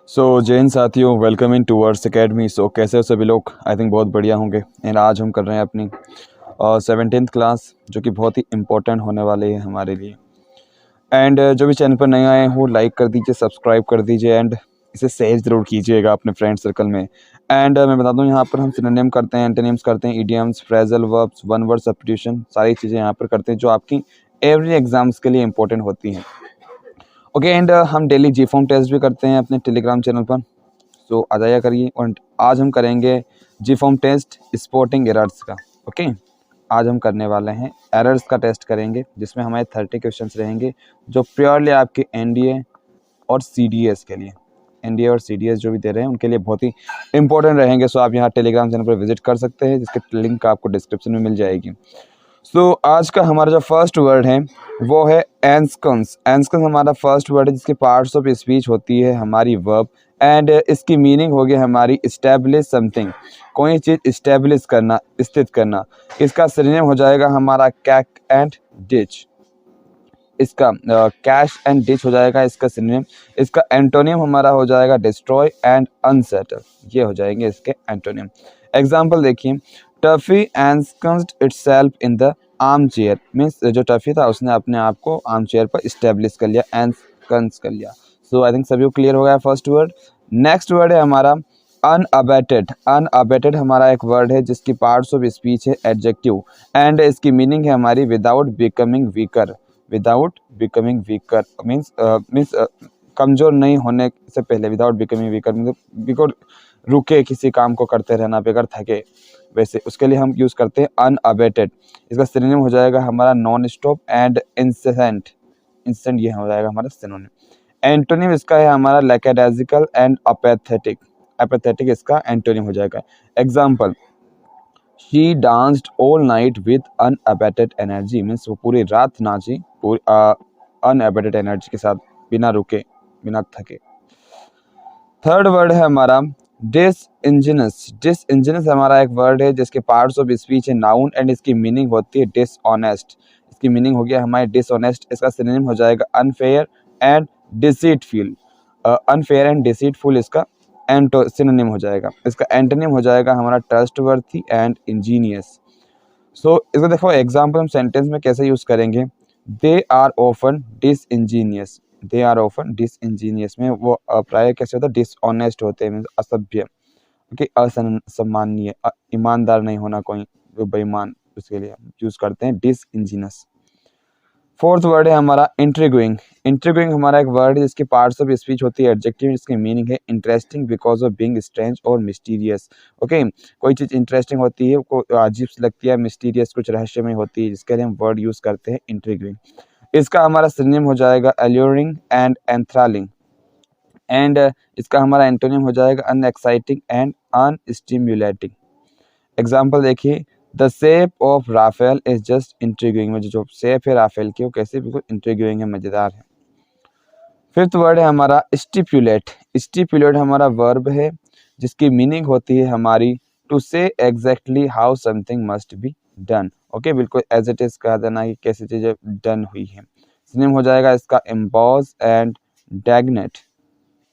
जय हिंद साथियों, welcome in towards academy. कैसे हो सभी लोग? आई थिंक बहुत बढ़िया होंगे। एंड आज हम कर रहे हैं अपनी 17th क्लास, जो कि बहुत ही इम्पोर्टेंट होने वाली है हमारे लिए। एंड जो भी चैनल पर नए आए हो, लाइक कर दीजिए, सब्सक्राइब कर दीजिए एंड इसे शेयर ज़रूर कीजिएगा अपने फ्रेंड सर्कल में। एंड मैं बता दूं, यहाँ पर हम सिनोनिम करते हैं, एंटोनिम्स करते हैं, idioms, phrasal verbs, one word substitution, सारी चीज़ें यहाँ पर करते हैं जो आपकी एवरी एग्जाम्स के लिए इंपॉर्टेंट होती हैं। ओके, एंड हम डेली जी फॉर्म टेस्ट भी करते हैं अपने टेलीग्राम चैनल पर, सो आ जाया करिए। और आज हम करेंगे जी फॉर्म टेस्ट स्पॉटिंग एरर्स का। ओके, आज हम करने वाले हैं एरर्स का टेस्ट करेंगे, जिसमें हमारे 30 क्वेश्चंस रहेंगे जो प्योरली आपके एनडीए और सीडीएस के लिए, एनडीए और सीडीएस जो भी दे रहे हैं उनके लिए बहुत ही इंपॉर्टेंट रहेंगे। सो आप यहाँ टेलीग्राम चैनल पर विजिट कर सकते हैं, जिसके लिंक आपको डिस्क्रिप्शन में मिल जाएगी। आज का हमारा जो फर्स्ट वर्ड है वो है एंस्कंस। एंस्कंस हमारा फर्स्ट वर्ड है, जिसकी पार्ट्स ऑफ स्पीच होती है हमारी वर्ब, एंड इसकी मीनिंग होगी हमारी इस्टेब्लिश समथिंग, कोई चीज़ इस्टेब्लिश करना, स्थित करना। इसका सिनोनिम हो जाएगा हमारा कैक एंड डिच। इसका कैश एंड डिच हो जाएगा इसका सिनोनिम। इसका एंटोनिम हमारा हो जाएगा डिस्ट्रॉय एंड अनसेटल। ये हो जाएंगे इसके एंटोनिम। एग्जाम्पल देखिए, Toffee ensconced itself in the armchair. Means जो टफी था उसने अपने आप को आर्म चेयर पर इस्टेब्लिश कर लिया, एंस्कंस कर लिया। आई थिंक सभी को क्लियर हो गया फर्स्ट वर्ड। नेक्स्ट वर्ड है हमारा अनअबेटेड। अनअबेटेड हमारा एक वर्ड है जिसकी पार्ट्स ऑफ स्पीच है एडजेक्टिव, एंड इसकी मीनिंग है हमारी without becoming weaker. Without becoming weaker means कमज़ोर नहीं होने से पहले, विदाउट बिकमिंग वीकर मतलब बिकॉज रुके किसी काम को करते रहना बगैर थके, वैसे उसके लिए हम यूज़ करते हैं अनअबेटेड। इसका सिनोनिम हो जाएगा हमारा नॉन स्टॉप एंड इंसेंट। इंसेंट ये हो जाएगा हमारा सिनोनिम। एंटोनिम इसका है हमारा लैकेडाजिकल एंड अपैथेटिक। अपैथेटिक इसका एंटोनिम हो जाएगा। Example, she danced all night with unabated energy. Means वो पूरी रात नाची, पूरी अनअबेटेड एनर्जी के साथ, बिना रुके, बिना थके। थर्ड वर्ड है हमारा डिसइंजीनियस। डिसइंजीनियस हमारा एक वर्ड है जिसके पार्ट्स ऑफ स्पीच है नाउन, एंड इसकी मीनिंग होती है डिसऑनेस्ट। इसकी मीनिंग हो गया हमारे डिसऑनेस्ट। इसका सिनोनिम हो जाएगा unfair and deceitful. Unfair and deceitful इसका सिनोनिम हो जाएगा। इसका एंटोनिम हो जाएगा हमारा ट्रस्टवर्थी एंड इंजीनियस। इसको देखो एग्जाम्पल हम सेंटेंस में कैसे यूज करेंगे। They are often disingenuous. They are often disingenuous में वो प्राय कैसे होता है, डिसऑनेस्ट होते हैं, मीन्स असभ्य, ओके, असम्मानीय, ईमानदार नहीं होना, कोई जो बेईमान, उसके लिए हम यूज करते हैं डिसइंजीनियस। फोर्थ वर्ड है हमारा इंट्रिग्यूइंग। इंट्रिग्यूइंग हमारा एक वर्ड है जिसकी पार्ट्स ऑफ स्पीच होती है एडजेक्टिव, जिसकी मीनिंग है interesting because of being strange और मिस्टीरियस। ओके, कोई चीज़ इंटरेस्टिंग होती है, को अजीब सी लगती है, मिस्टीरियस कुछ रहस्यमय होती है, जिसके लिए हम वर्ड यूज करते हैं इंट्रिग्यूइंग। इसका हमारा सिनोनिम हो जाएगा अल्यूरिंग एंड एंथ्रालिंग, एंड इसका हमारा एंटोनिम हो जाएगा अनएक्साइटिंग एंड अनस्टिम्युलेटिंग। एग्जाम्पल देखिए, the shape of Rafale is just intriguing. में जो शेप है राफेल की वो कैसे बिल्कुल इंट्रिग्यूइंग है, मजेदार है। फिफ्थ वर्ड है हमारा स्टिपुलेट। स्टिपुलेट हमारा वर्ब है जिसकी मीनिंग होती है हमारी टू से exactly how something must be done. Okay, बिल्कुल एज इट इज कह देना कि कैसी चीजें डन हुई है। सिनोनिम हो जाएगा इसका एम्बॉस एंड डैगनेट।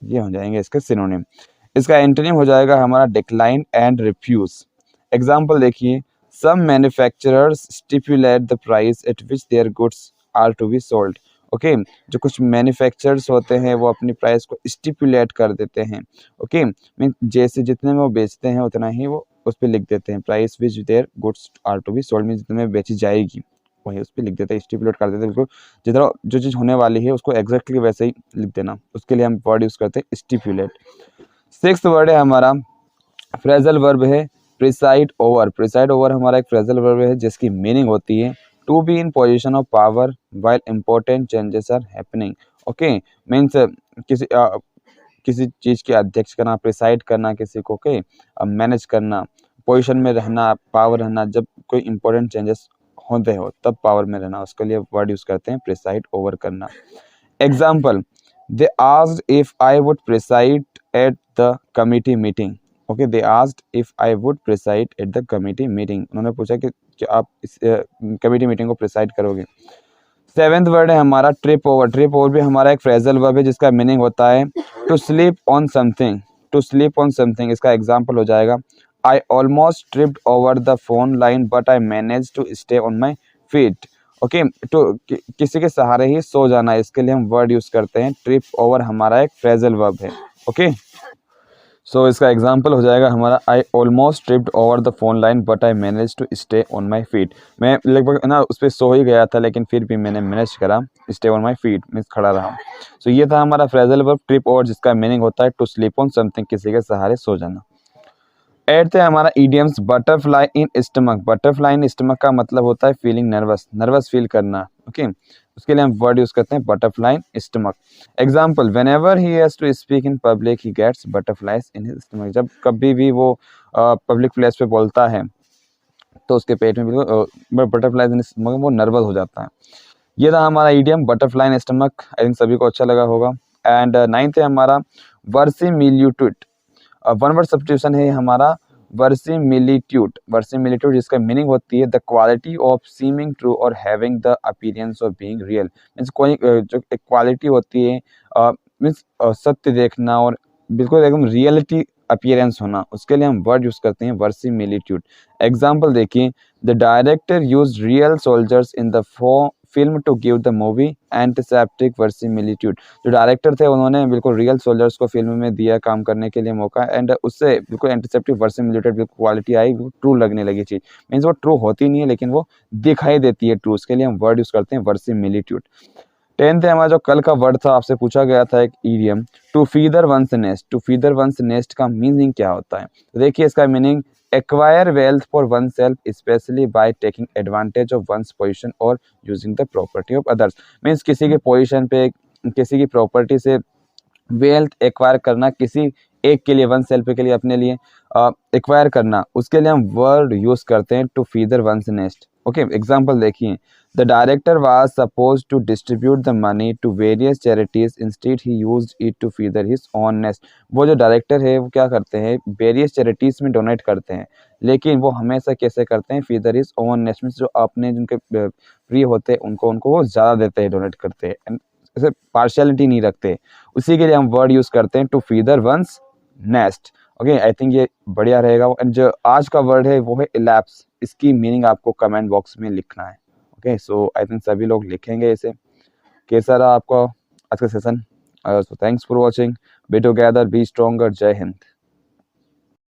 ये हो जाएंगे इसके सिनोनिम। इसका एंटोनिम हो जाएगा हमारा डिक्लाइन एंड रिफ्यूज। एग्जाम्पल देखिए, some manufacturers stipulate the price at which their goods are to be sold. Okay, जो कुछ मैन्युफैक्चरर्स होते हैं वो अपनी प्राइस को स्टिपुलेट कर देते हैं। ओके, मीन जैसे जितने में वो बेचते हैं उतना ही वो उस पर लिख देते हैं, price which their goods are to be sold, mean जितने में बेची जाएगी वही उस पर लिख देते हैं, स्टिपुलेट कर देते हैं। बिल्कुल जितना जो चीज़ होने वाली है उसको एग्जैक्टली वैसे ही लिख देना, उसके लिए हम वर्ड यूज़ करते हैं स्टिपुलेट। सिक्स्थ वर्ड है हमारा फ्रेजल वर्ब है प्रिसाइड ओवर। प्रिसाइड ओवर हमारा एक फ्रेजल वर्ब है जिसकी मीनिंग होती है to be in position of power while important changes are happening. Okay, means किसी चीज़ के अध्यक्ष करना, प्रिसाइड करना किसी को, ओके, मैनेज करना, पोजिशन में रहना, पावर रहना, जब कोई इंपॉर्टेंट चेंजेस होते हो तब पावर में रहना, उसके लिए वर्ड यूज करते हैं प्रिसाइड ओवर करना। Example, they asked if I would preside at the committee meeting. Okay, they asked if I would preside at the committee meeting. उन्होंने पूछा कि आप इस कमिटी मीटिंग को प्रिसाइड करोगे। सेवेंथ वर्ड है हमारा ट्रिप ओवर। ट्रिप ओवर भी हमारा एक फ्रेजल वर्ब है जिसका मीनिंग होता है to sleep on something, to sleep on something इसका एग्जाम्पल हो जाएगा I almost tripped over the phone line but I manage to stay on my feet. Okay, तो किसी के सहारे ही सो जाना, इसके लिए हम वर्ड यूज करते हैं ट्रिप ओवर, हमारा एक फ्रेजल वर्ब है। ओके, सो इसका एग्जाम्पल हो जाएगा हमारा I almost tripped over the phone line but I manage to stay on my feet. मैं लगभग ना उस पर सो ही गया था, लेकिन फिर भी मैंने मैनेज करा stay on my feet, means खड़ा रहा। सो ये था हमारा फ्रेजल वर्ब ट्रिप ओवर, जिसका मीनिंग होता है टू स्लीप ऑन समथिंग, किसी के सहारे सो जाना। एट है हमारा idioms butterfly in stomach. Butterfly in stomach का मतलब होता है फीलिंग नर्वस, नर्वस फील करना। ओके, उसके लिए हम वर्ड यूज करते हैं butterfly in stomach. Example, whenever he has to speak in public he gets butterflies in his stomach. जब कभी भी वो पब्लिक प्लेस पे बोलता है तो उसके पेट में बिल्कुल बटरफ्लाइज इन स्टमक, वो नर्वस हो जाता है। ये था हमारा idiom butterfly in stomach. I think सभी को अच्छा लगा होगा। एंड नाइन्थ है हमारा वर्सिमिलिट्यूड। वन वर्ड सब्स्टिट्यूशन है हमारा वर्सिमिलिट्यूड। वर्सिमिलिट्यूड जिसका मीनिंग होती है the quality of seeming true और having the appearance of being real. Means कोई जो एक क्वालिटी होती है, मीन्स सत्य देखना और बिल्कुल एकदम रियलिटी अपीयरेंस होना, उसके लिए हम वर्ड यूज करते हैं वर्सिमिलिट्यूड। एग्जाम्पल देखिए, the director use real soldiers in the film to give the movie antiseptic verisimilitude. जो डायरेक्टर थे उन्होंने बिल्कुल रियल सोल्जर्स को फिल्म में दिया काम करने के लिए मौका, एंड उससे बिल्कुल एंटीसेप्टिक वर्सिमिलिट्यूड बिल्कुल क्वालिटी आई, बिल्कुल ट्रू लगने लगी चीज। मीन्स वो ट्रू होती नहीं है लेकिन वो दिखाई देती है ट्रू, उसके लिए हम वर्ड यूज करते हैं वर्सिमिलिट्यूड। 10th है हमारा जो कल का वर्ड था, आपसे पूछा गया था एक idiom to feather one's nest. To feather one's nest का मीनिंग क्या होता है? तो देखिए इसका meaning acquire wealth for oneself specially by taking advantage of one's position और using the property of others. Means किसी के पोजिशन पे, किसी की प्रॉपर्टी से वेल्थ एक्वायर करना, किसी एक के लिए, वन सेल्फ के लिए, अपने लिए एक्वायर करना, उसके लिए हम वर्ड यूज करते हैं to feather one's nest. Okay, example देखिए, the director was suppose to distribute the money to various charities instead he used it to feather his own nest. वो जो डायरेक्टर है वो क्या करते हैं, वेरियस चैरिटीज में डोनेट करते हैं, लेकिन वो हमेशा कैसे करते हैं, feather his own nest, means जो अपने जिनके प्रिय होते हैं उनको उनको वो ज़्यादा देते हैं, डोनेट करते हैं, ऐसे पार्शियलिटी नहीं रखते। उसी के लिए हम वर्ड यूज करते हैं to feather one's nest. Okay, I think ये बढ़िया रहेगा। एंड जो आज का वर्ड है वो है इलैप्स। इसकी मीनिंग आपको कमेंट बॉक्स में लिखना है। ओके, सो आई थिंक सभी लोग लिखेंगे इसे। कैसा रहा आपका आज का session? So thanks for watching. Be together, B stronger. जय हिंद।